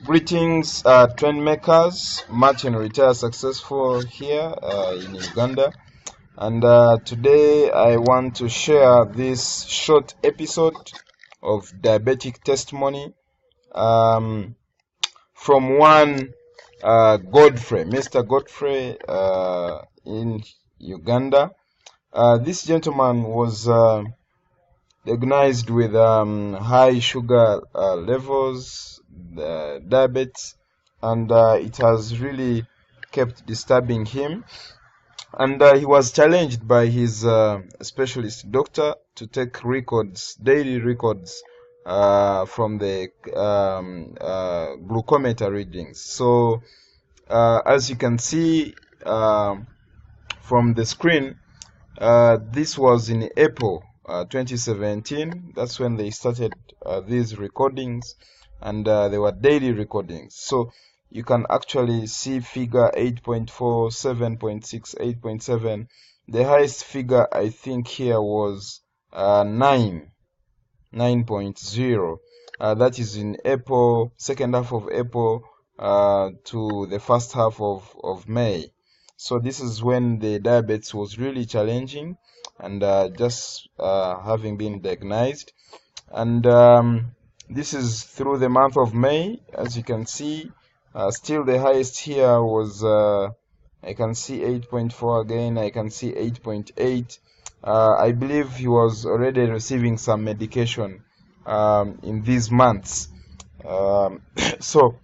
Greetings, trend makers. Martin Retire Successful here in Uganda, and today I want to share this short episode of diabetic testimony from one Godfrey, Mr. Godfrey in Uganda. This gentleman was diagnosed with high sugar levels, diabetes, and it has really kept disturbing him. And he was challenged by his specialist doctor to take records, daily records, from the glucometer readings. So, as you can see from the screen, this was in April 2017. That's when they started these recordings, and they were daily recordings. So you can actually see figure 8.4, 7.6, 8.7. The highest figure I think here was 9.0. That is in April, second half of April to the first half of May. So this is when the diabetes was really challenging, and just having been diagnosed. And this is through the month of May. As you can see, still the highest here was I can see 8.4 again. I can see 8.8. I believe he was already receiving some medication in these months. So,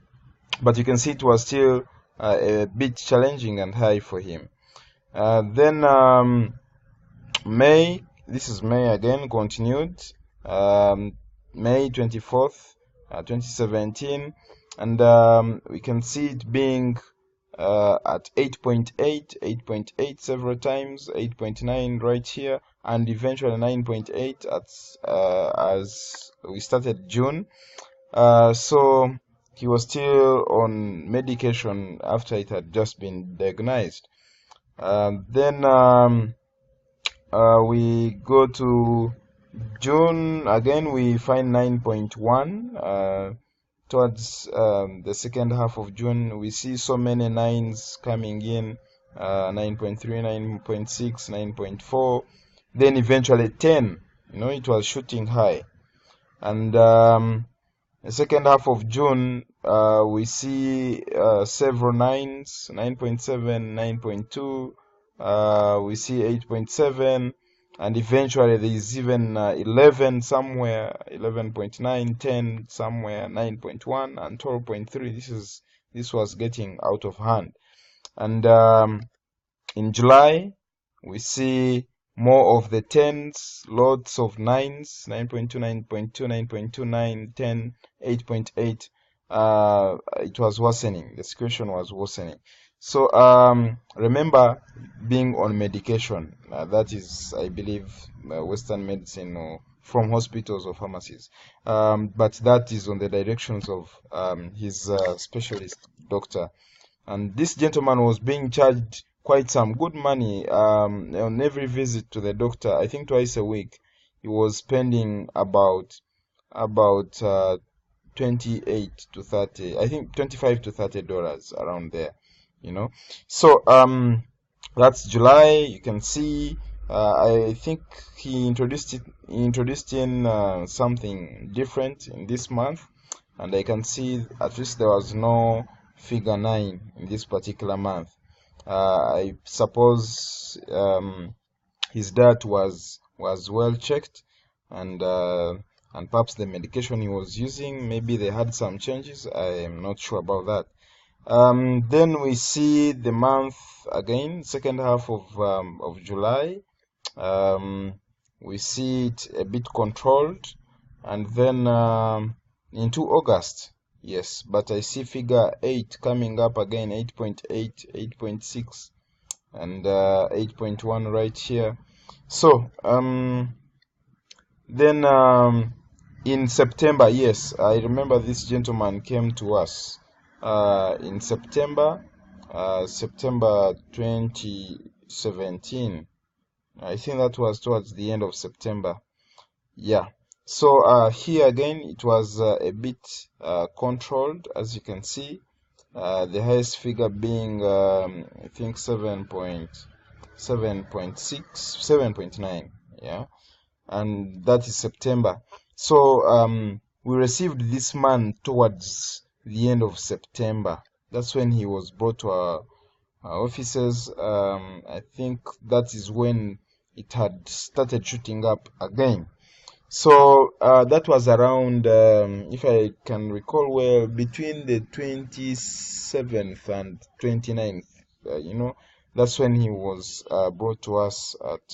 but you can see it was still a bit challenging and high for him. Then May, this is May again, continued. May 24th, 2017, and we can see it being at 8.8, 8.8 several times, 8.9 right here, and eventually 9.8 as we started June. So he was still on medication after it had just been diagnosed. Then we go to June again. We find 9.1. Towards the second half of June, we see so many nines coming in, 9.3, 9.6, 9.4, then eventually 10. It was shooting high. And the second half of June, we see several nines, 9.7, 9.2, we see 8.7, and eventually there is even 11 somewhere, 11.9, 10 somewhere, 9.1, and 12.3. This was getting out of hand. And in July, we see more of the 10s, lots of 9s, 9.2, 9.2, 9.29, 10, 8.8. It was worsening. The situation was worsening. So remember, being on medication, that is, I believe, Western medicine or from hospitals or pharmacies, but that is on the directions of his specialist doctor. And this gentleman was being charged quite some good money on every visit to the doctor. I think twice a week he was spending about 28 to 30, I think 25 to $30 around there. So that's July. You can see I think he introduced in something different in this month, and I can see at least there was no figure 9 in this particular month. I suppose his diet was well checked, and perhaps the medication he was using, maybe they had some changes. I am not sure about that. Then we see the month again, second half of July. We see it a bit controlled, and then into August, yes, but I see figure 8 coming up again, 8.8, 8.6, and 8.1 right here. So then in September, yes, I remember this gentleman came to us in September 2017. I think that was towards the end of September. Yeah. So here again it was a bit controlled, as you can see. The highest figure being I think 7.9, yeah, and that is September. So we received this man towards the end of September. That's when he was brought to our offices. I think that is when it had started shooting up again. So that was around, if I can recall well, between the 27th and 29th. That's when he was brought to us at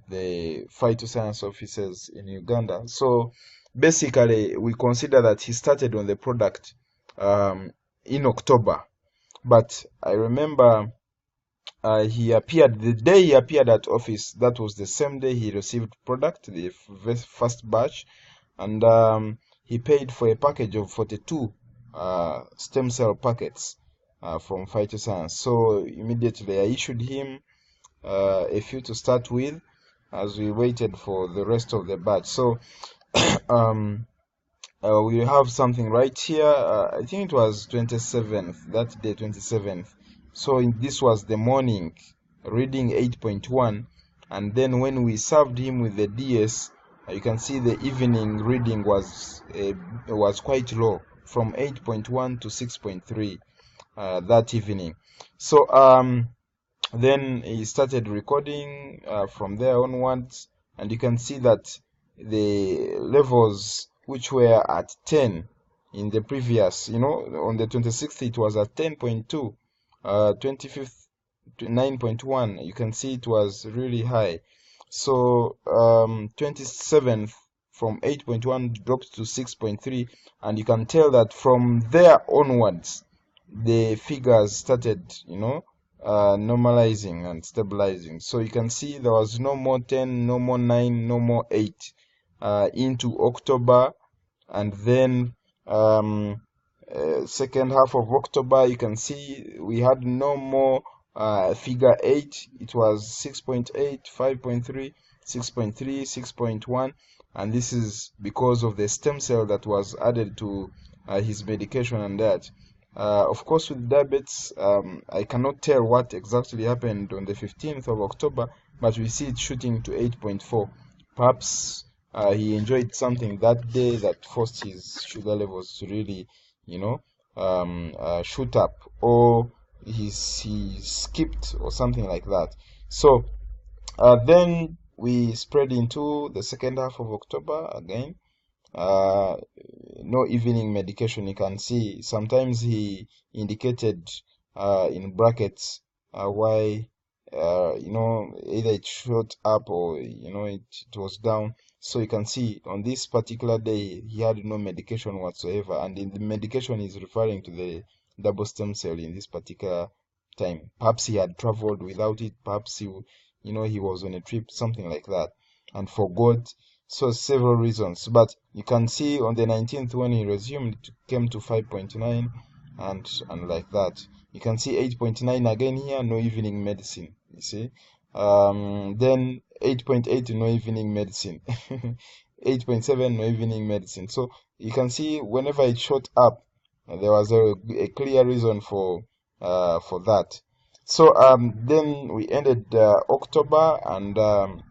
the Phytoscience offices in Uganda. So basically, we consider that he started on the product um, in October. But I remember he appeared the day he appeared at office. That was the same day he received product, the first batch, and he paid for a package of 42 stem cell packets from Phytoscience. So immediately I issued him a few to start with, as we waited for the rest of the batch. So um, we have something right here. I think it was 27th, that day 27th. So this was the morning, reading 8.1, and then when we served him with the DS, you can see the evening reading was quite low, from 8.1 to 6.3 that evening. So then he started recording from there onwards, and you can see that the levels which were at 10 in the previous, on the 26th it was at 10.2, 25th 9.1. You can see it was really high. So 27th from 8.1 dropped to 6.3, and you can tell that from there onwards the figures started, normalizing and stabilizing. So you can see there was no more 10, no more 9, no more 8 into October, and then second half of October, you can see we had no more figure 8. It was 6.8, 5.3, 6.3, 6.1, and this is because of the stem cell that was added to his medication and that. Of course, with diabetes, I cannot tell what exactly happened on the 15th of October, but we see it shooting to 8.4. Perhaps he enjoyed something that day that forced his sugar levels to really, shoot up, or he skipped or something like that. So then we spread into the second half of October again. uh, no evening medication. You can see sometimes he indicated in brackets why, either it shot up or it was down. So you can see on this particular day he had no medication whatsoever, and in the medication is referring to the double stem cell in this particular time. Perhaps he had traveled without it, perhaps he was on a trip, something like that, and forgot. So several reasons, but you can see on the 19th when he resumed, it came to 5.9, and like that. You can see 8.9 again here, no evening medicine. You see, then 8.8, no evening medicine. 8.7, no evening medicine. So you can see whenever it shot up, there was a clear reason for that. So then we ended October and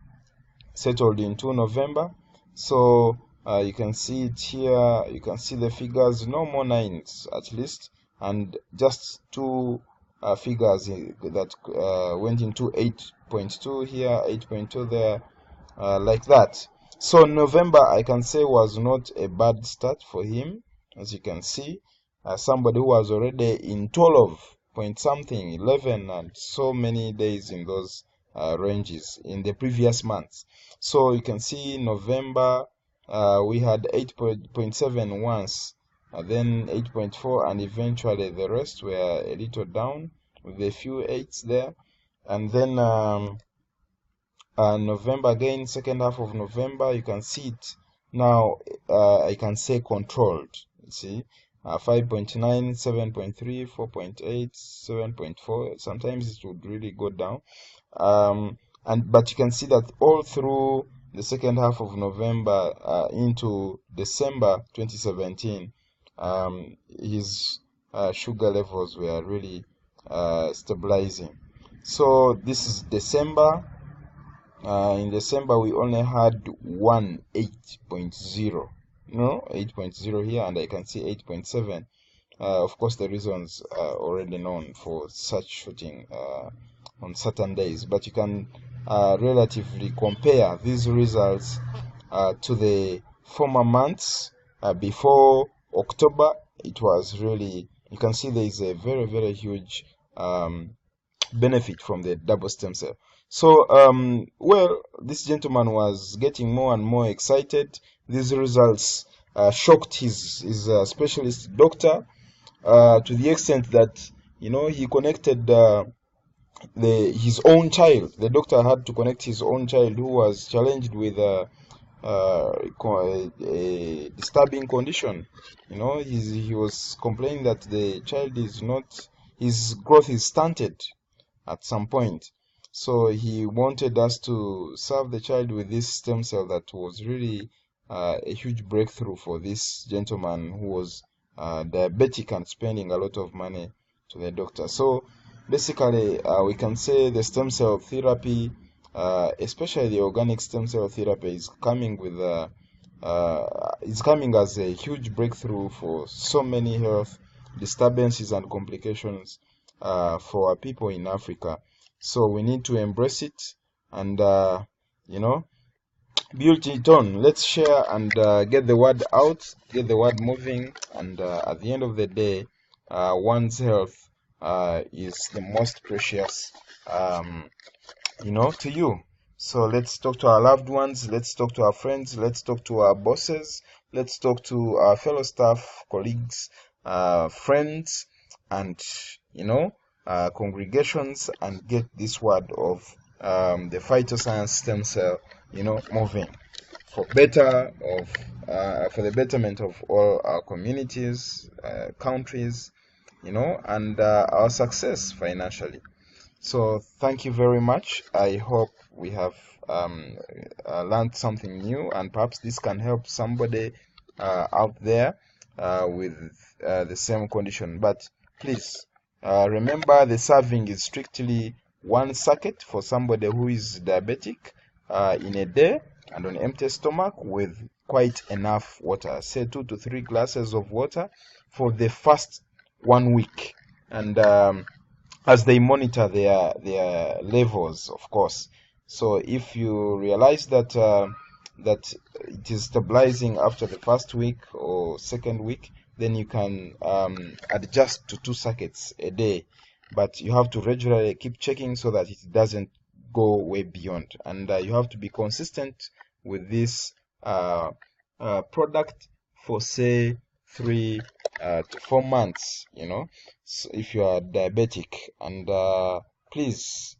settled into November. So you can see it here. You can see the figures, no more 9s at least, and just two figures that went into 8.2 here, 8.2 there, like that. So November, I can say, was not a bad start for him, as you can see. Somebody who was already in 12 point something, 11, and so many days in those ranges in the previous months. So you can see November, we had 8.7 once, then 8.4, and eventually the rest were a little down with a few 8s there. And then November again, second half of November, you can see it now. I can say controlled. You see, 5.9, 7.3, 4.8, 7.4. Sometimes it would really go down. But you can see that all through the second half of November into December 2017, his sugar levels were really stabilizing. So this is December. In December, we only had 8.0. No, 8.0 here, and I can see 8.7. Of course, the reasons are already known for such shooting on certain days, but you can relatively compare these results to the former months. Before October, it was really, you can see there is a very, very huge benefit from the double stem cell. So, well, this gentleman was getting more and more excited. These results shocked his specialist doctor to the extent that, you know, he connected his own child. The doctor had to connect his own child who was challenged with a disturbing condition. You know, he was complaining that the child is not, his growth is stunted at some point. So he wanted us to serve the child with this stem cell that was really a huge breakthrough for this gentleman who was diabetic and spending a lot of money to the doctor. So basically, we can say the stem cell therapy, especially the organic stem cell therapy, is coming with is coming as a huge breakthrough for so many health disturbances and complications for our people in Africa. So we need to embrace it and you know, build it on. Let's share and get the word out, get the word moving, and at the end of the day, one's health is the most precious, you know, to you. So let's talk to our loved ones, let's talk to our friends, let's talk to our bosses, let's talk to our fellow staff, colleagues, friends, and, you know, congregations, and get this word of the phytoscience stem cell, you know, moving for for the betterment of all our communities, countries, you know, and our success financially. So thank you very much. I hope we have learned something new, and perhaps this can help somebody out there with the same condition. But please remember, the serving is strictly 1 sachet for somebody who is diabetic in a day, and on empty stomach with quite enough water. Say 2 to 3 glasses of water for the first 1 week. And as they monitor their levels, of course. So if you realize that that it is stabilizing after the first week or second week, then you can adjust to 2 sachets a day. But you have to regularly keep checking so that it doesn't go way beyond. And you have to be consistent with this product for, say, 3 to 4 months, you know, so if you are diabetic. And please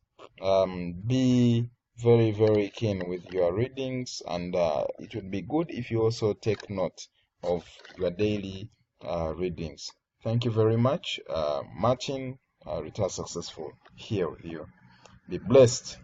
be very, very keen with your readings, and it would be good if you also take note of your daily readings. Thank you very much. Martin, Retire Successful, here with you. Be blessed.